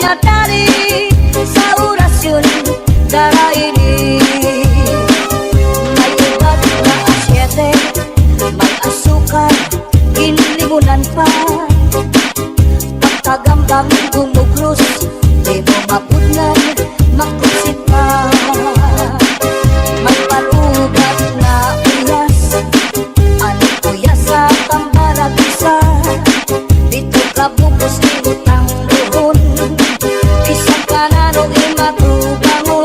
nyadari sa orasyon dara ini. May ubat na asyete, may asukal, ginlimunan pa. Pagkagambang gumugros, di mo mapudnan, makusit pa. May palugat na uyas, ano uyas sa tambaragisa. Dito ka bukos ni utang doon, isang kanano imatubangon.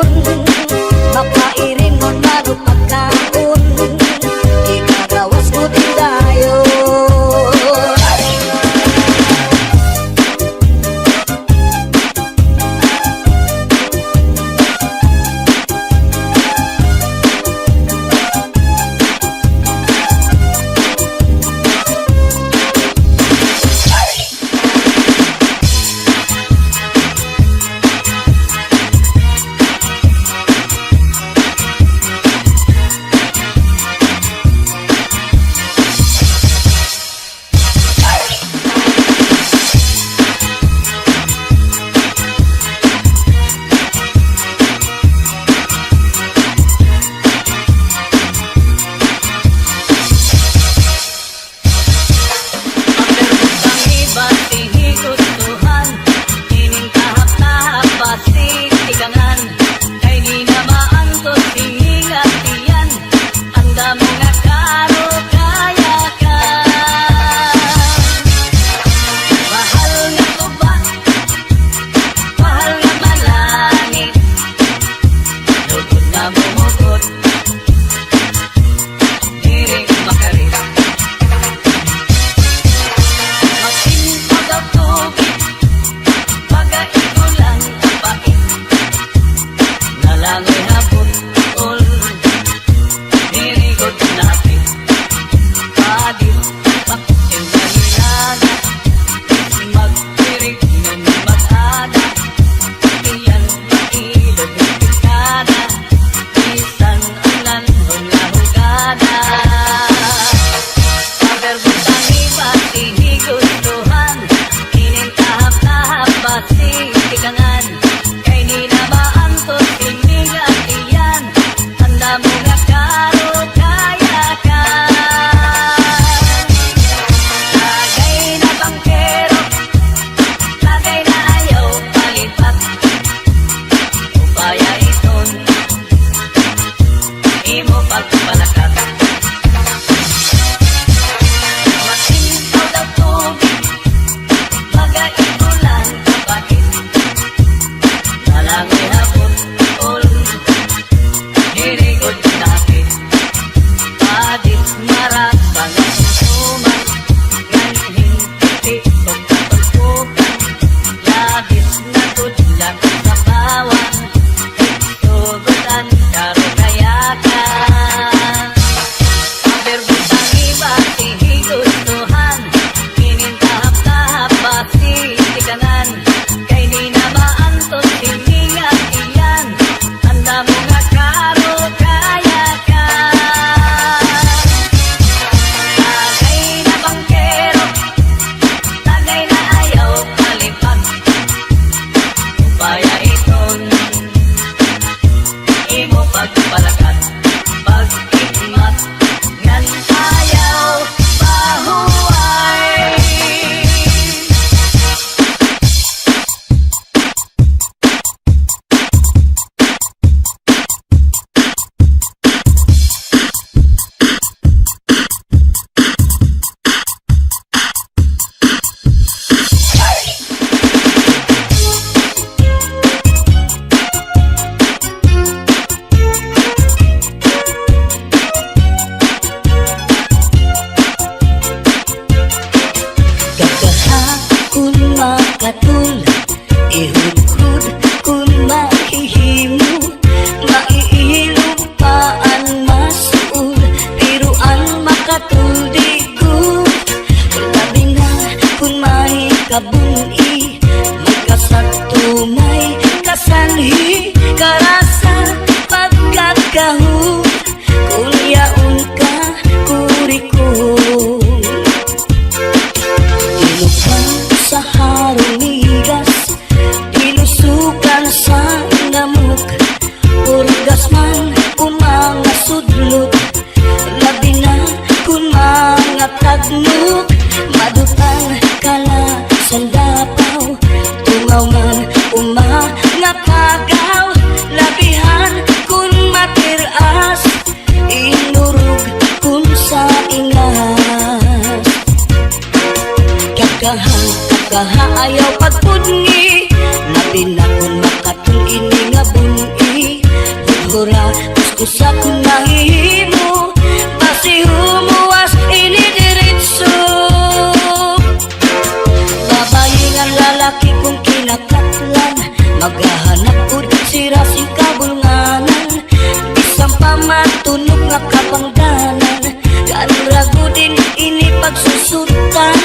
nga kagaw labihan kun matiras inurog kun sa ingas kakaha ayaw pagpudngi labi na kun makatung ini nga bungi hura kuskusa kun mahihimo basi humuwas ini diretso babayi nga lalaki kung kinakatlan maghahanap ud sira sing kabulnganan bisang pamatunog nga kapangdanan kaanrago din ini pagsusutan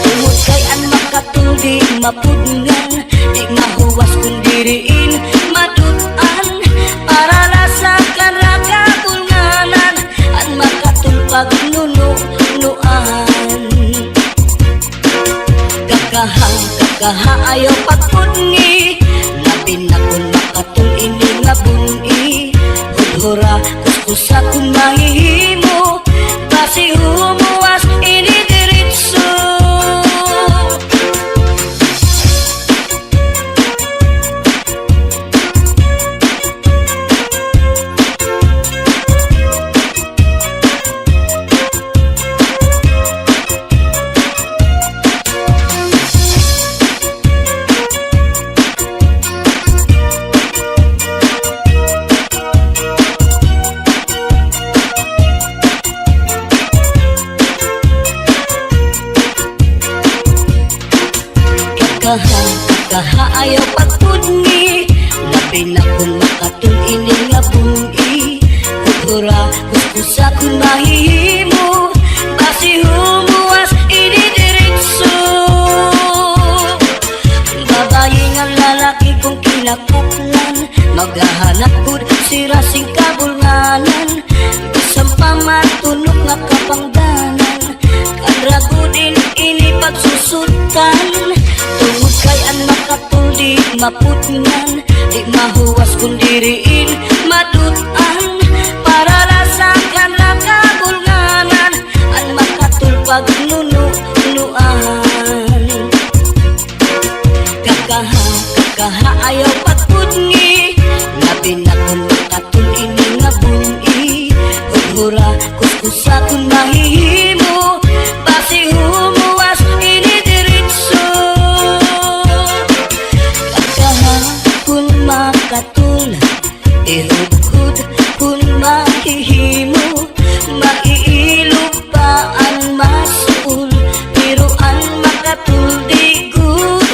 tungod kay an makatuldi mapudngan di mahuwas kun diriin madutan para lasakan ra kabulnganan an makatulpag nunuan kakaha ayaw pagpudngi labi na kun makatung ini nga bungi hudhura kuskusa kun mahihimo basi humuwas ini diretso kakaha ayaw pagpudngi labi na kun makatung ini nga bungi hudhura kuskusa kun mahihimo basi humuwas ini diretso babayi nga lalaki kung kinakatlan maghahanap pud sira sing kabulnganan bisang pamatunog nga kapangdanan kanrago din ini pagsusutan tungod kay an makatuldi mapudngan di mahuwas kun diriin madutan para lasakan ra kabulnganan an makatulpag nunuan kakaha ayaw pagpudngi labi na kun makatung ini nga bungi hudhura kuskusa kun mahihimo basi humuwas ini diretso kun makatul ihudhud kun mahihimo maiilupaan masul biruan makatul digud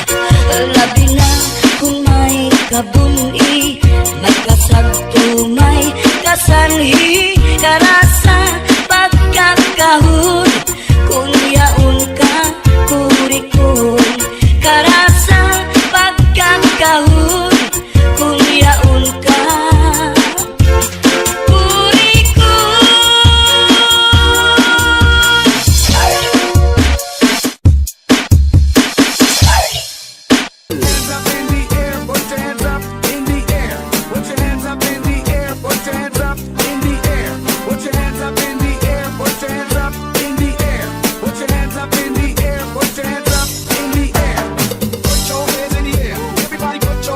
labi na kun may kabuni may kasagto may kasanhi karasa pagkakahud kun yaon ka kurikon karasa pagkakahud kun yaon ka Put your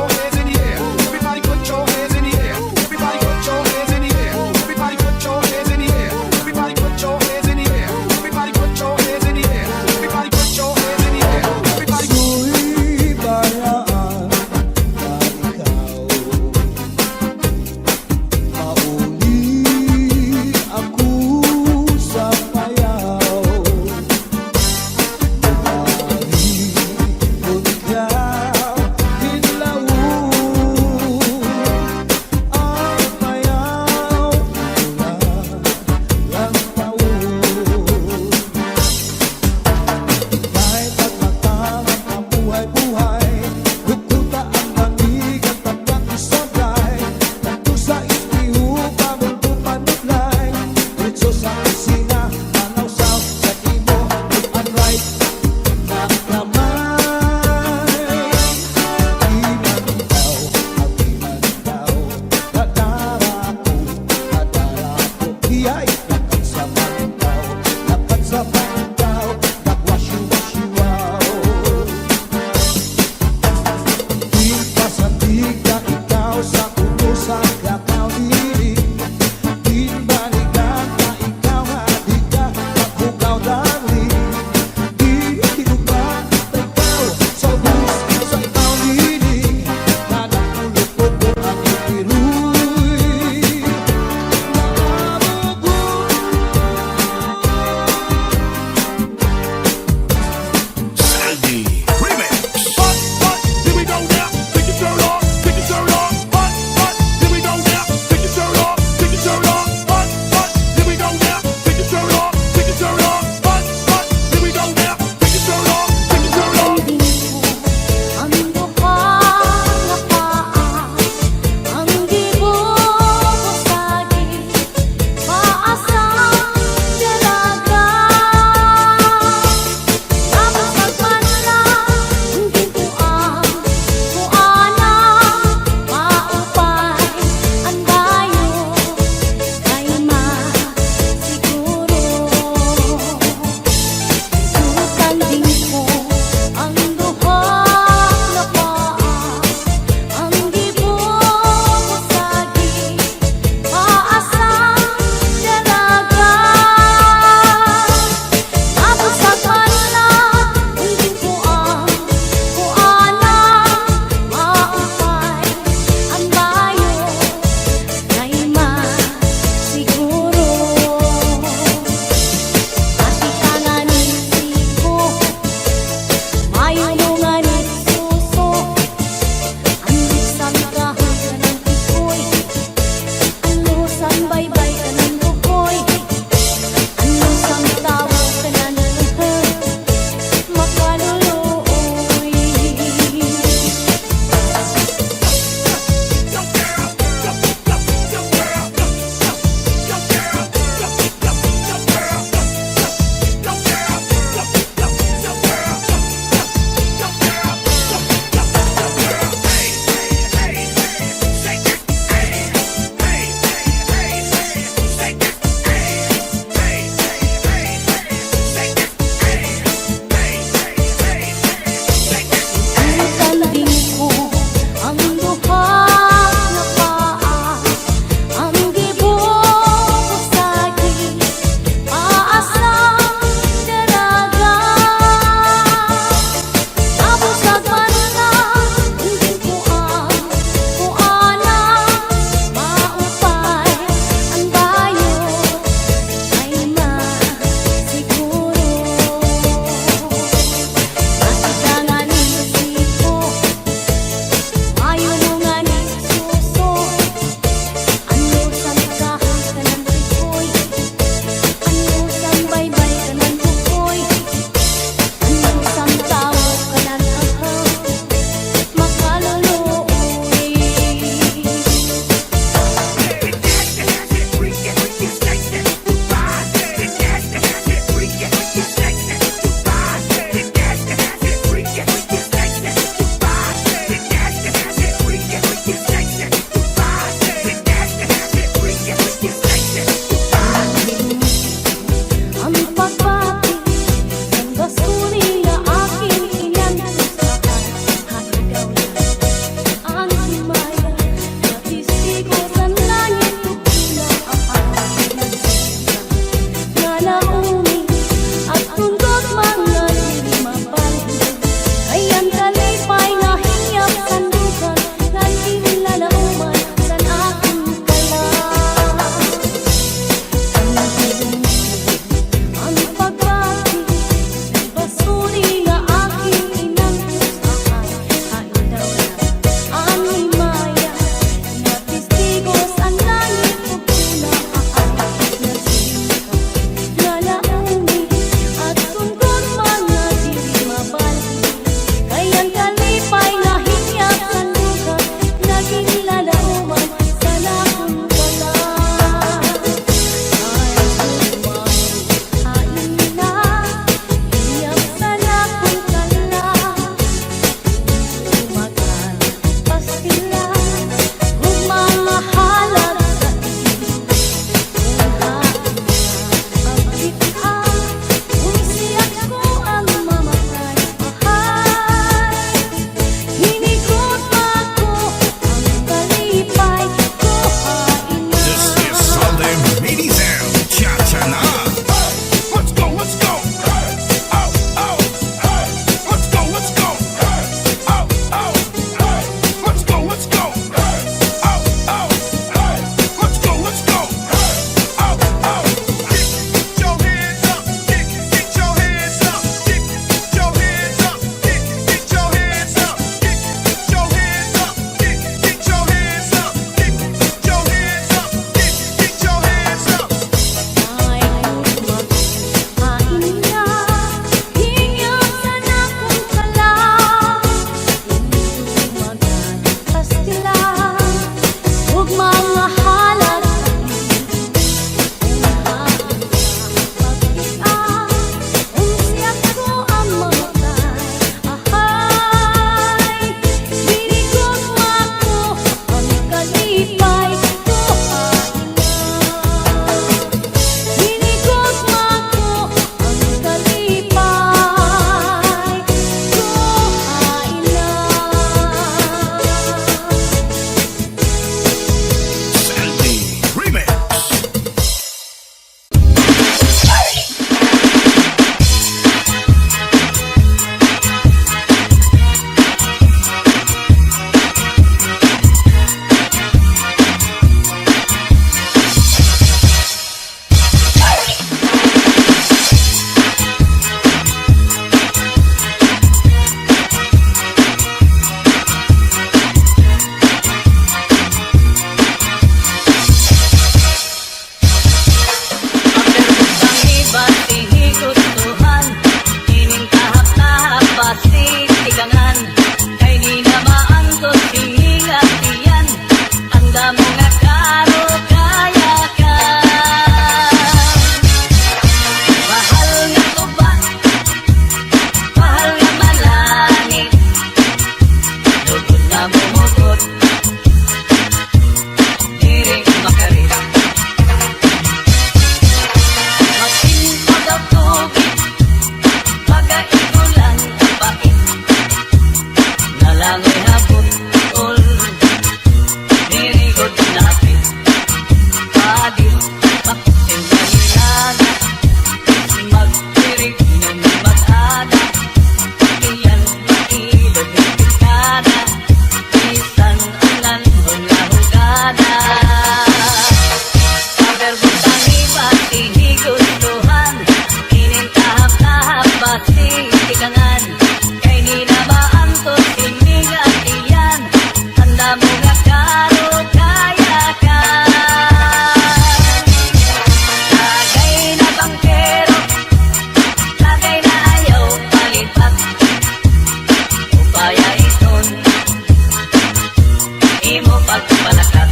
imo pagpalakat.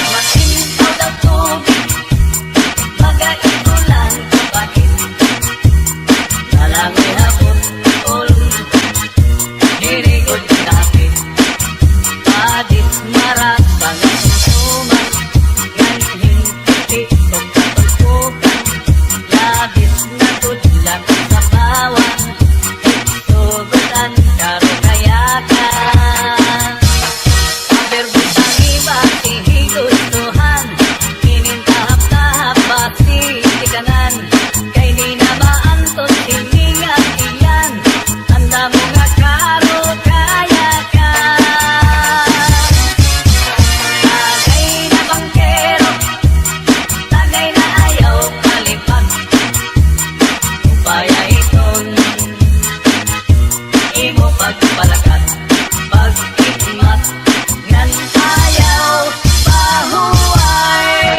Masintaw daw tubig, magaigulan kapatid. Lalaki hapon ol, hirigod kapit. Padit marat pagkasuman, yan hinti o katulpukan. Labis na tudlat sa bawang, tugutan karo kayakan. Paberbutang iba tihigustuhan, kinintahap-tahap pati tikanan. Kay di na maantos hiningat iyan, tanda mo nga karo kayakan. Tagay na bangkero, tagay na ayaw kalipag. Upaya iton, imo pagpalakat, pag-ikmat, ngan ayaw pahuway.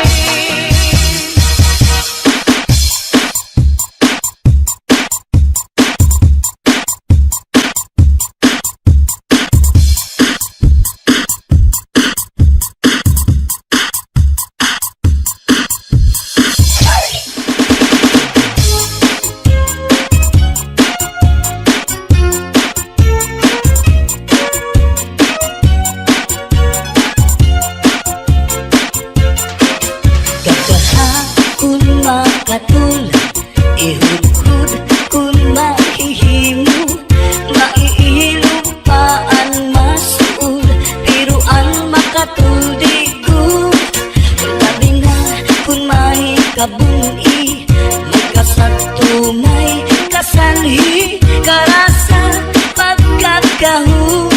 Gagahakon makatul, ihudhud kun mahihimo, maiilupaan masuul, piruan makatuldigo. Labi nga kun mahikabuni, magkasagto may kasanhi, karasa pagkakahu,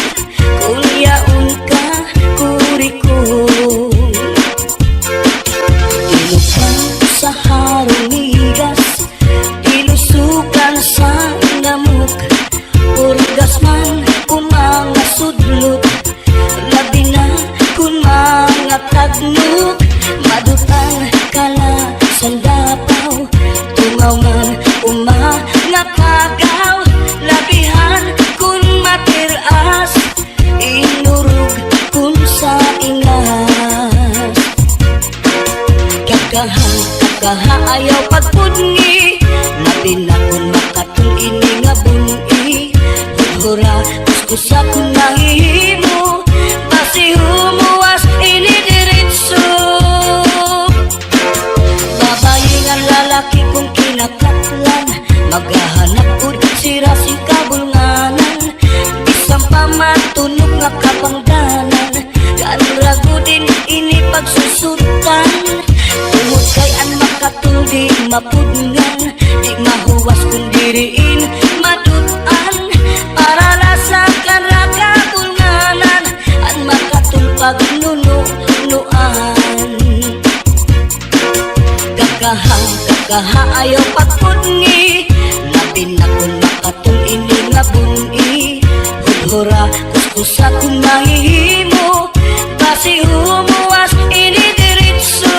kulyaon ka kurikul. Ilukan sa harumigas, ilusukan sa namuk, urgas man kung mga sudlot, labi na kung mga tagnuk, madutang kala sandapaw, tungaw man kung mga kagaw, labihan kung matiras, inurug kung sa ingas. Kakaha ayaw pagpudngi, labi na kung makatung ini nga buni. Hura kuskusa kung nahihimo, basi humuwas ini diritso. Babayi nga lalaki kung kinakatlan, maghahanap ud sira si kabulnganan. Bisang pamatunog nga kapangdanan, kanrago din ini pagsusutan. Tungod kay an makatuldi mapudngan, di mahuwas kung diriin madutan. Para lasakan rakabulnganan, an makatulpag nunuan. Kakaha ayaw pagpudngi, labi na kung makatul ini nga buni. Hudhura kuskusa kung nahihimo, basi humuwas ini diritso.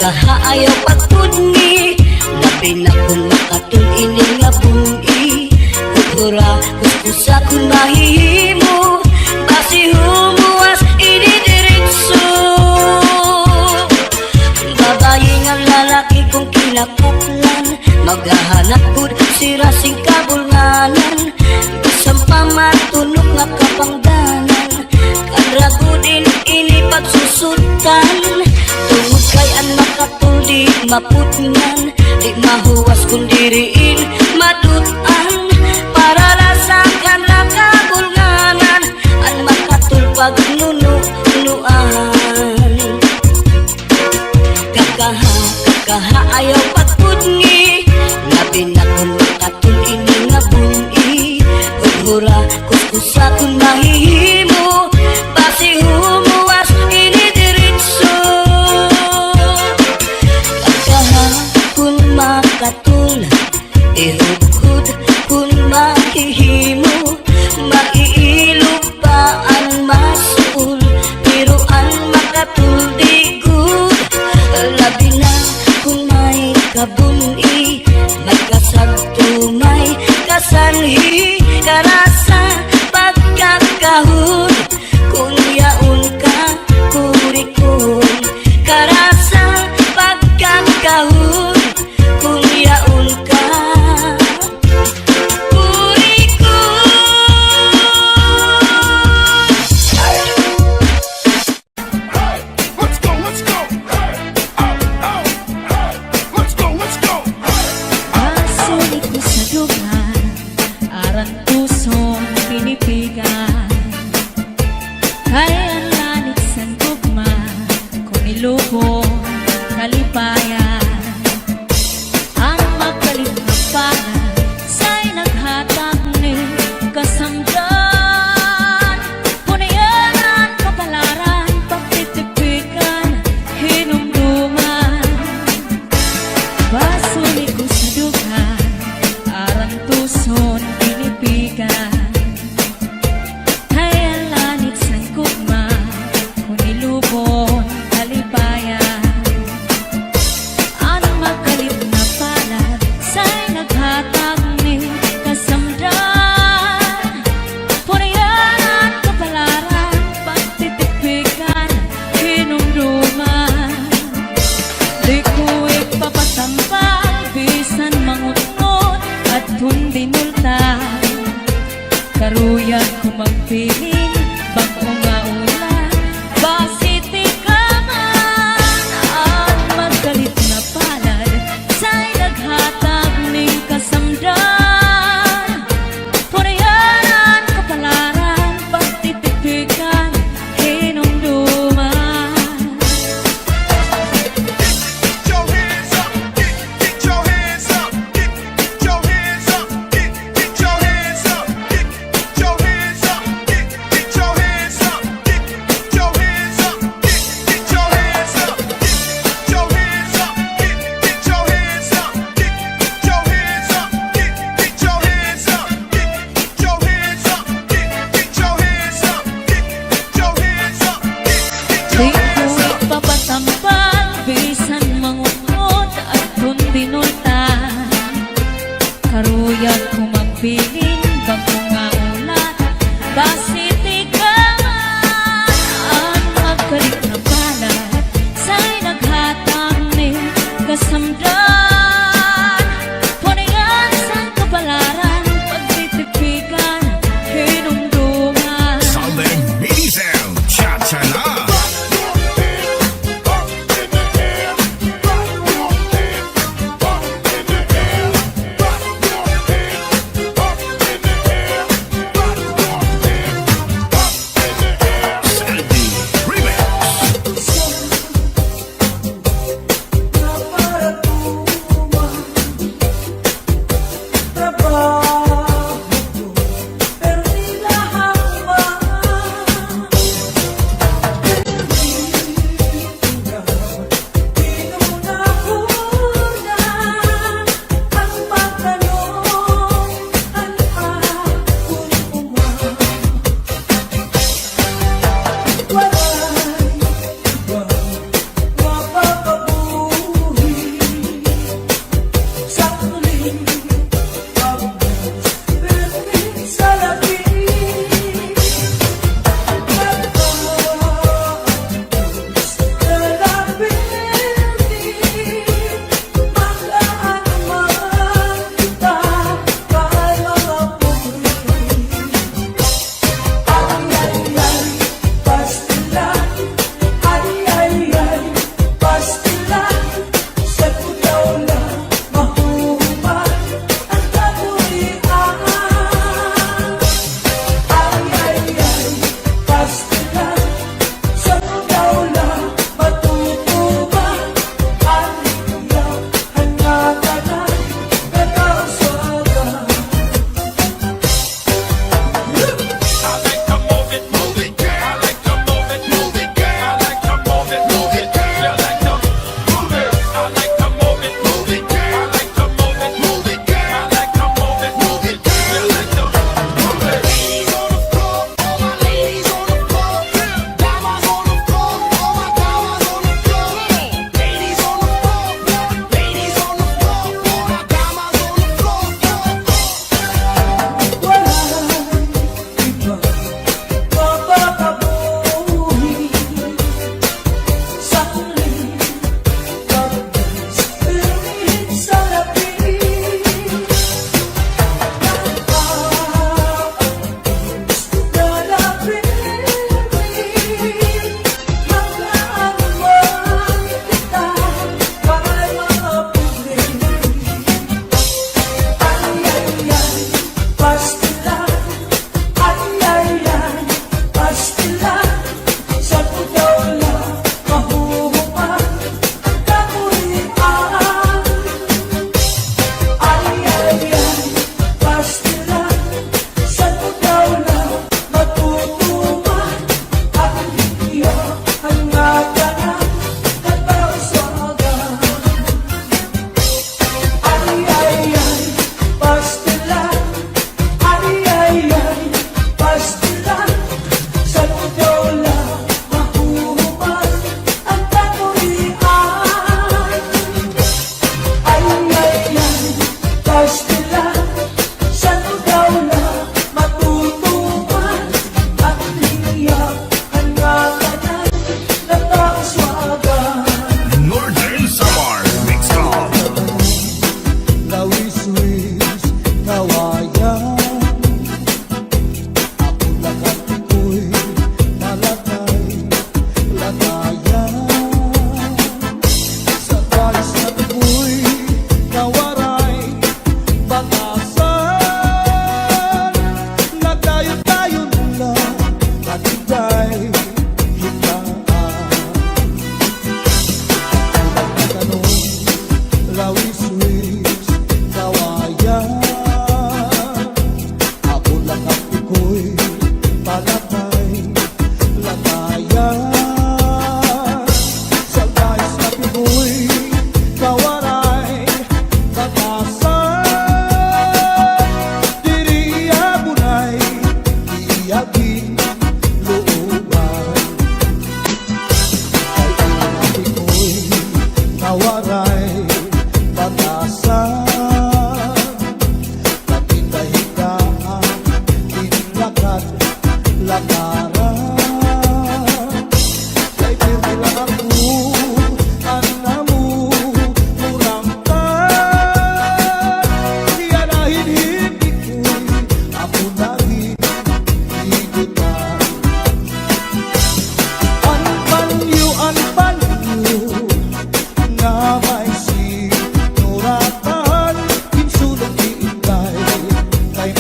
Kakaha ayaw pagpudngi, labi na kung makatul ini nga buni. Hudhura kuskusa kung mahihimo, basi humuwas ini diritso. Babayi nga lalaki kung kinakatlan, maghahanap kud sira sing kabulnganan. Bisang pamatunog nga kapangdanan, kanrago din ini pagsusutan. Tungod kay an makatuldi mapudngan, di mahuwas kung diriin madutan. Para lasakan rakabulnganan, an makatulpag nunuan. Kakaha ayaw pagpudngi, labi na kung makatul ini nga buni. Mura kuskusa kung mahihimo Basi humuwas inidiritso Pagkahapon makatulad Ihugod kung makihimo Maiilog pa ang masul Pero ang makatuldigod Labi na kung may kabuni May kasagto, may kasanhi Karasa pagkakahon Kung yaon ka, kurikon Karasa pagkakahon Kung yaon ka, kurikon Let's go, let's go. Let's go, let's go. Masulit ko sa dugan, aran pusong pinipigan. Kaya ang lanit sa tugma, kung ilubong kalipayan. Ang magkalit na pala, sa'y naghatag ni kasamdan. Punayanan, kapalaran, pagtitipikan, hinumduman. Basulit ko sa dugan, arang tuson pinipigan. Kaya lanit sa kugma, kung ilubon kalipayan. Ang magkalit na palad, sa'y naghatag ni kasamdan. Punayanan, kapalaran, pagtitipikan, hinumduman. Di ko ipapatampal, bisan mangunot at kundi multa. Karuyag ko magpiling, bako nga ulan, basiti ka man. At magkalit na palad, sa'y naghatag ning kasamdan. Punayanan, kapalaran, pagtitipikan, hinumduman. Get your hands up. Get your hands up. Get your hands up. Get your hands up. Get your hands up. Get your hands up. Get your hands up. Get your hands up. Get your hands up. Get your hands up. Get your hands up. Get your hands up. Get your hands up. Get your hands up. Get your hands up. Di ko ipapatampal, bisan mangunod at kundi nultan. Karuyag ko magpiling, bako nga ulan, basiti ka man. Ang magkalit na palad, sa'y naghatag ni kasamdan. Punayan sa kapalaran, pagtitipikan, hinumduman. Southern Mini Sound, Cha-Cha-La.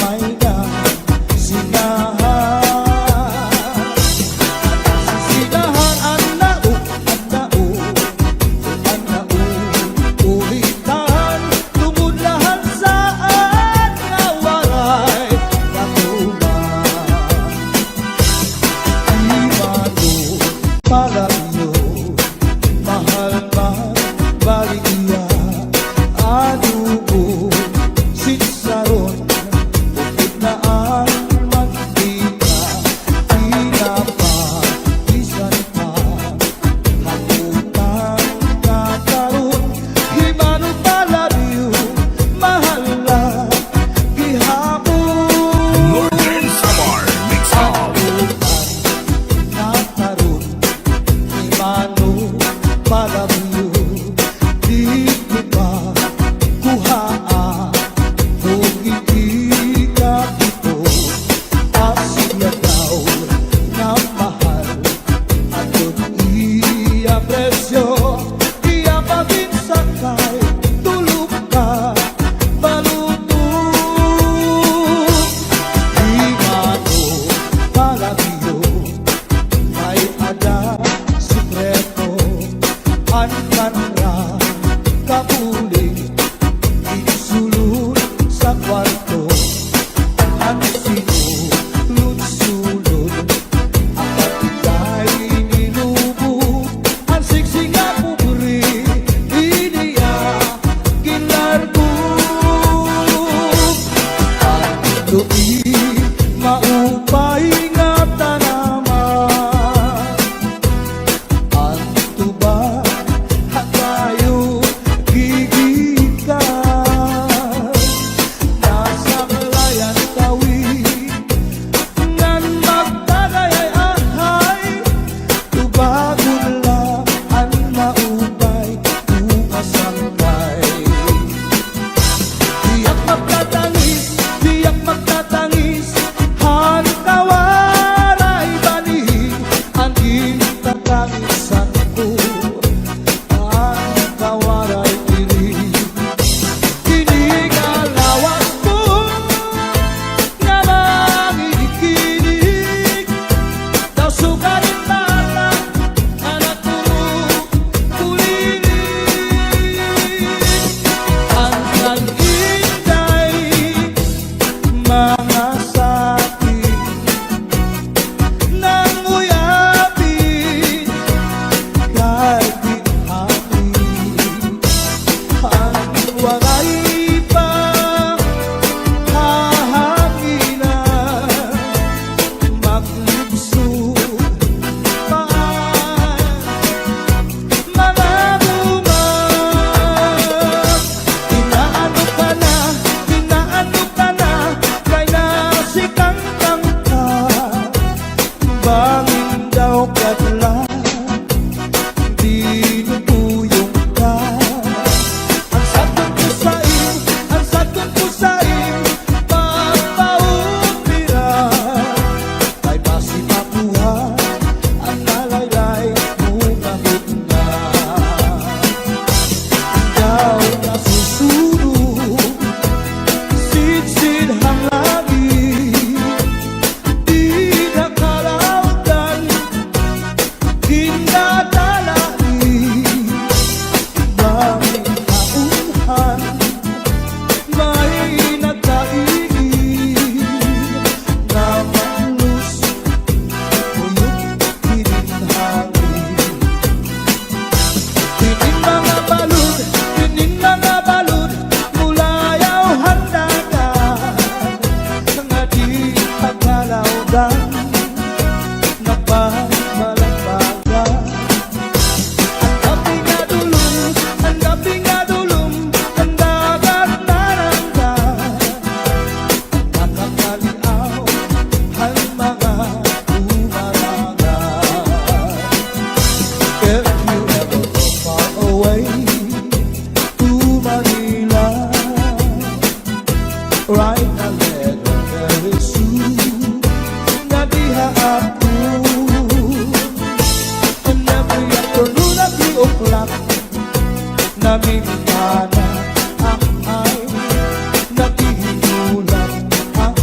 may nasinahan. Sinahan ang ulitan, tumulahan saan nga walay katuman. Di mano para iyo, mahal man balik iya, anubo sinsaron, bukod na ang mantika, pinapagisan pa, hakutang kakaroon. Di mano para iyo, mahal lang gihapon. Northern Samar Mix Up. Nakaroon, di mano para iyo, di ko pa kuhaan kung hindi ka dito. Asya daw na mahal at doon i-apresyo, i-apabinsan kay tulog ka balutong. Di mano para iyo, may ada sikreto, ankanra kapuling, isulod sa kwarto, ang sinulod-sulod, ang patigay ninubo, ang siksing nga pupuri, iniya ginlargo. Ang do'i maupay nga tanaman, ang tuba hatayo gigikan, nasa kalayan tawid ngan magtagayay ahay, tubagon lang ang maupay umasangkay. Diyak magtatangis, han kawaray banig, ang itatangisan ko, ang kawaray tinig. Kinigalawas ko nga mangikinig, daw sugarin bata anak tulog kulinig. Ang nag-inday mga sakit nang uyapin kahit di amin, ang walay pa hahanginan, maglubsod paan mga buman. Inaano ka na, kay nasikangkang ka, bangin daw kadla, di nubuyong ka. Ang sakon ko sa'yo, papaumpiran, ay masipapuhan, ang nalaylay mo ngamit na. Ikaw na susunod, sidsid hang lagi, di nakalawdan, kinadalai, banging kaunhan, may nagkaigin, na maklus, uyok hininhangin. Tining mga balud, mulayaw handagan, nga di pagkalawdan, nagpamalambagan. Ang gabi nga dulong, ang dagat naranggan, nakakaliaw ang mga umaragan. If you ever go far away to Manila, write a letter very soon, na diha ako. And every afternoon at 3 o'clock, namimigana ang ay nagihinulang ang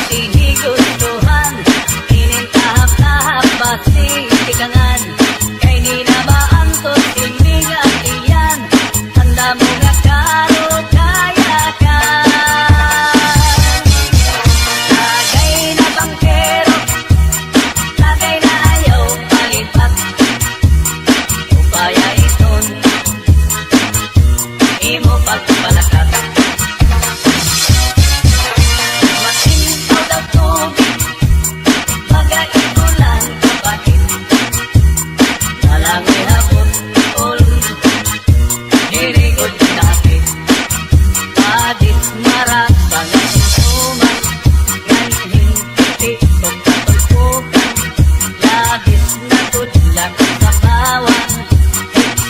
tinigunduhan, inintahap-tahap pati tikangan, kay di na maantos tinigat iyan, handa mo nga karo kaya ka. Tagay na bangkero, tagay na ayaw palipat, upaya iton, imo pagpalakat. Masintaw daw tubig, bagay ulan kapatid, nalangoy hapon ol, dirigod kapit, padit marat pagkasuman, ganhin piti kong katulpukan, labis na tudlak sa bawang,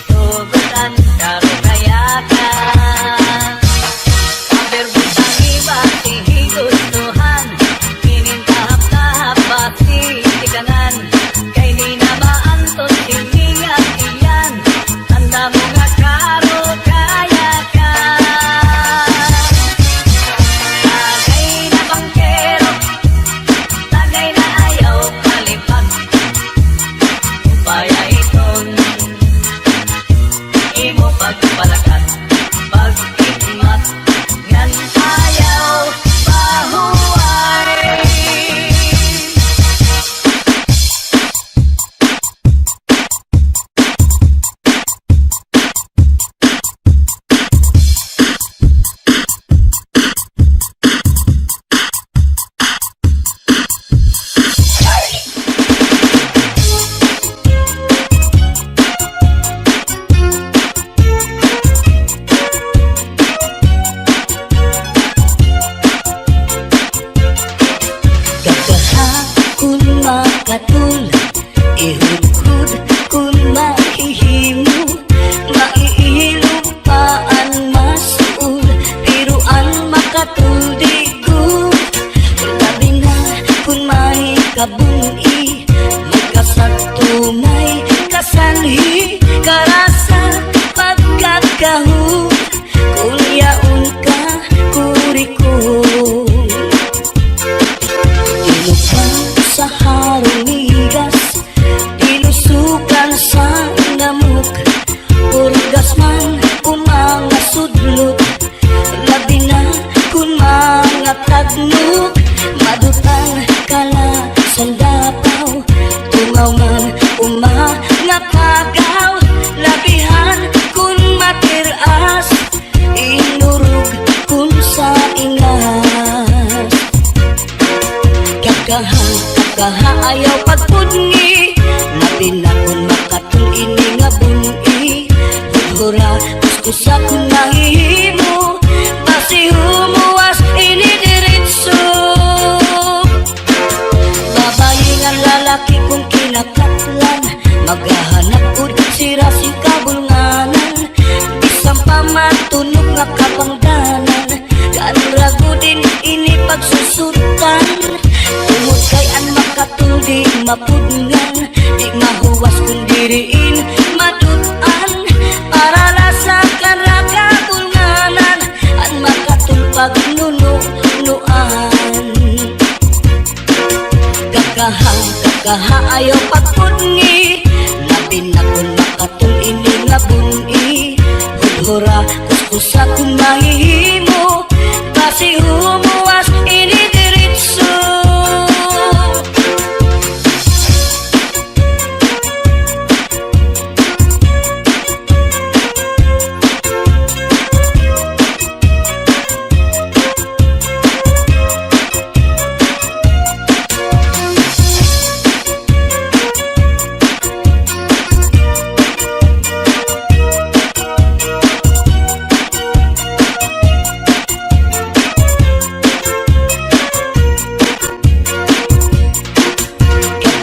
tugutan karo kayakan. Paberbutang iba tihigustuhan, inintahap-tahap pati tikanan, kay di na maantos tinigat iyan, handa mo nga karo kaya ka. Tagay na bangkero, tagay na ayaw palipat, upaya iton, imo pagpalakat, pag-ikmat, ngan ayaw pahuway. Gagaha kun makatul, ihudhud kun mahihimo, maiilupaan masuul, biruan makatuldigo. Labi na kun may kabuni, magkasagtumay kasanhi, karasa pagkakahu, kun yaon ka kurikum. Dinukan sa harunigas, dinusukan sa ngamuk, purgas man umanga sudlot, labi na kun mga tagnuk, madutang kala sandapaw, tungaw man umanga pagaw, labihan kun matiras, inurug kun sa ingas. Kakaha ayaw pagpudngi, labi na kun makatul ini nga buni, budhura kuskusa kun nahihimo, basi humuwas ini diritso. Babayi nga lalaki kung kinakatlan, maghahanap ud sira si kabulnganan, bisang pamatunog nga kapangdanan, kanragudin ini pagsusutan, tungod kay an makatuldi mapudngan, di mahuwas kung diriin madutan, para lasa kanra kabulnganan, an makatulpag nunuan. Kakaha ayaw pagpudngi, labi na kun makatul ini nga buni, budhura kuskusa kun mahihimo, basi humuwas ini diritso.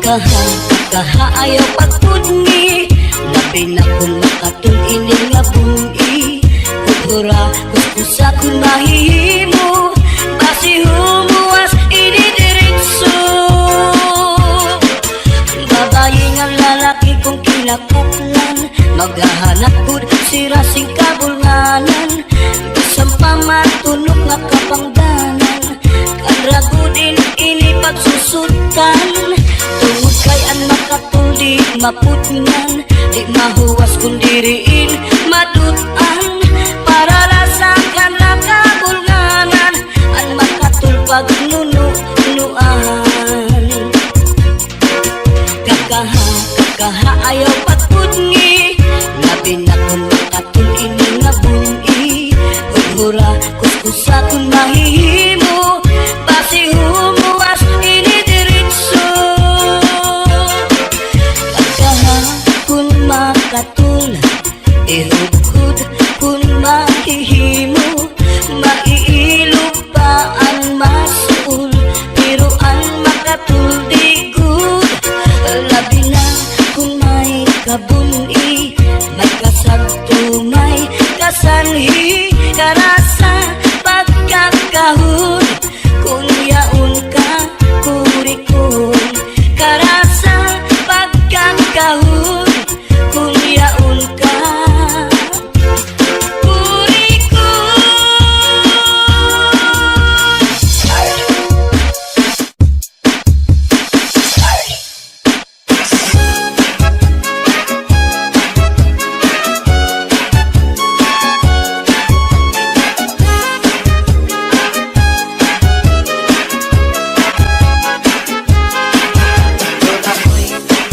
Kakaha ayaw pagpudngi, labi na kun makatul ini nga buni, budhura kuskusa kun mahihimo, basi humuwas ini diritso. Babayi nga lalaki kung kinakatlan, maghahanap pud sira sing kabulnganan, bisang pamatunog nga kapangdanan, kanragudin pagsusutan tungod kay an makatuli maputngan di mahuwas kun diriin madutan para rasakan nakabulnganan an makatul pagnunuan kakaha ayaw pagpudngi labi na kun makatul ini nga buni hura kuskusa kun mahihimo basi humuwas ini diritso kakaha kun makatul ihugud kun mahihimo maiilupa ang masul pero ang makatul digud labi na kun may kabuni may kasagto may kasanhi karasa pagkakahon kung yaon ka kurikon karasa pagkakahon kung yaon ka kurikon.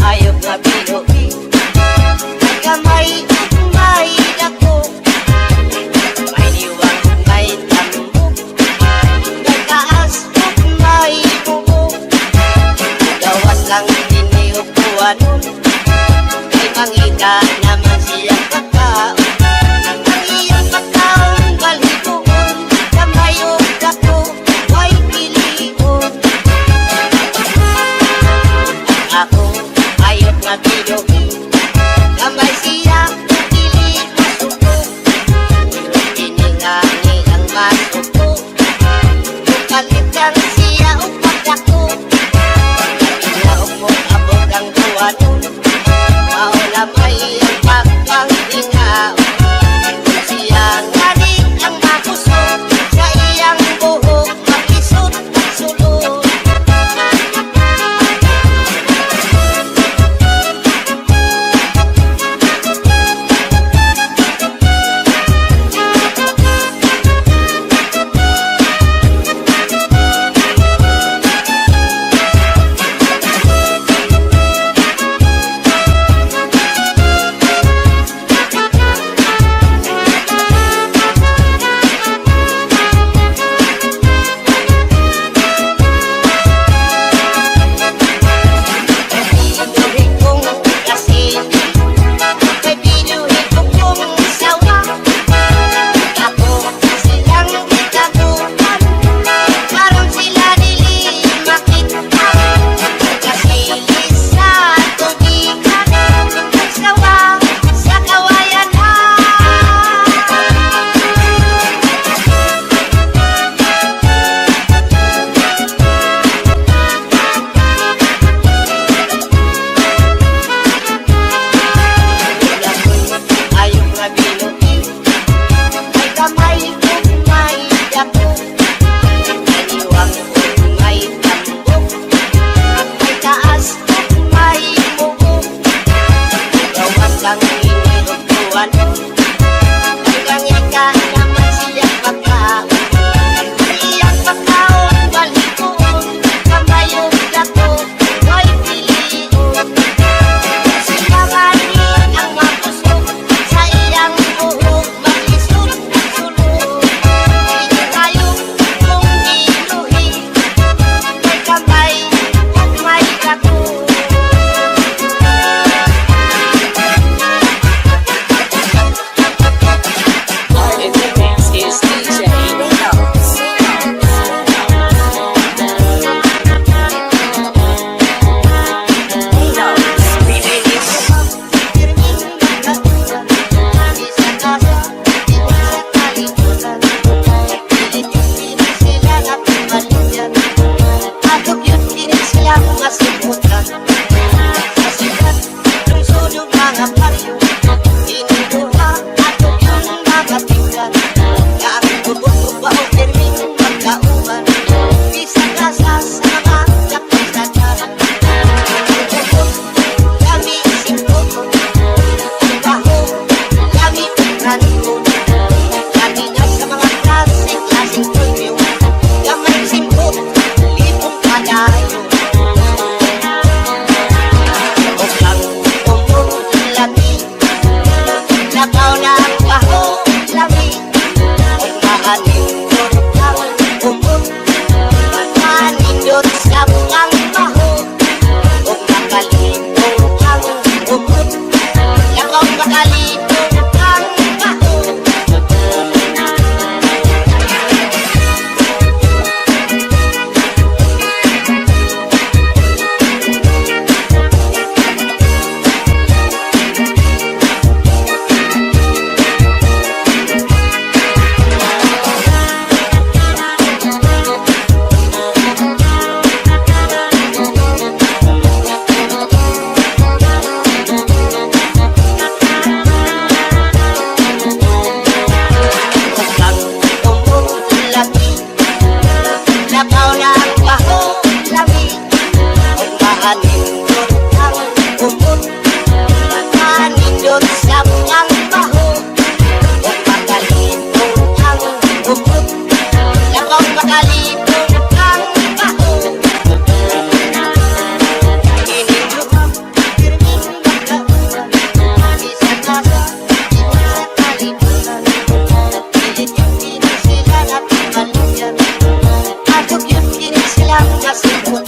Ayok na binuhi Kamay may dako May liwag may tambok Nagkaas may bubok Gawas lang diniupuan May mangita naman siyang kakao Ang iyong pagkaon balhibuon Kamay o dako may pilion Ako ayok na binuhi Kamay siya pilit masuko Tiningangi ang masuko Bukalitan siya upag ako Inaog mo abog ang tuwanon Maula may ang tayo. Huwag kang umulati, nakaw na ang baho, lamig. Huwag mahalindot ang umut, manindot sa ang baho. Huwag makalindot ang umut, nakaw makalindot ang baho. Huwag umulati, nakaw na ang baho, lamig. Huwag mahalindot ang umut, manindot sa ang baho. Huwag makalindot ang umut, nakaw makalindot ang baho. Inindot, pirming magkaulan, isa kasa, isa kalibutan. Pilit yung pilit sila na pimaluyan, atog yung pilit silang nasimulan.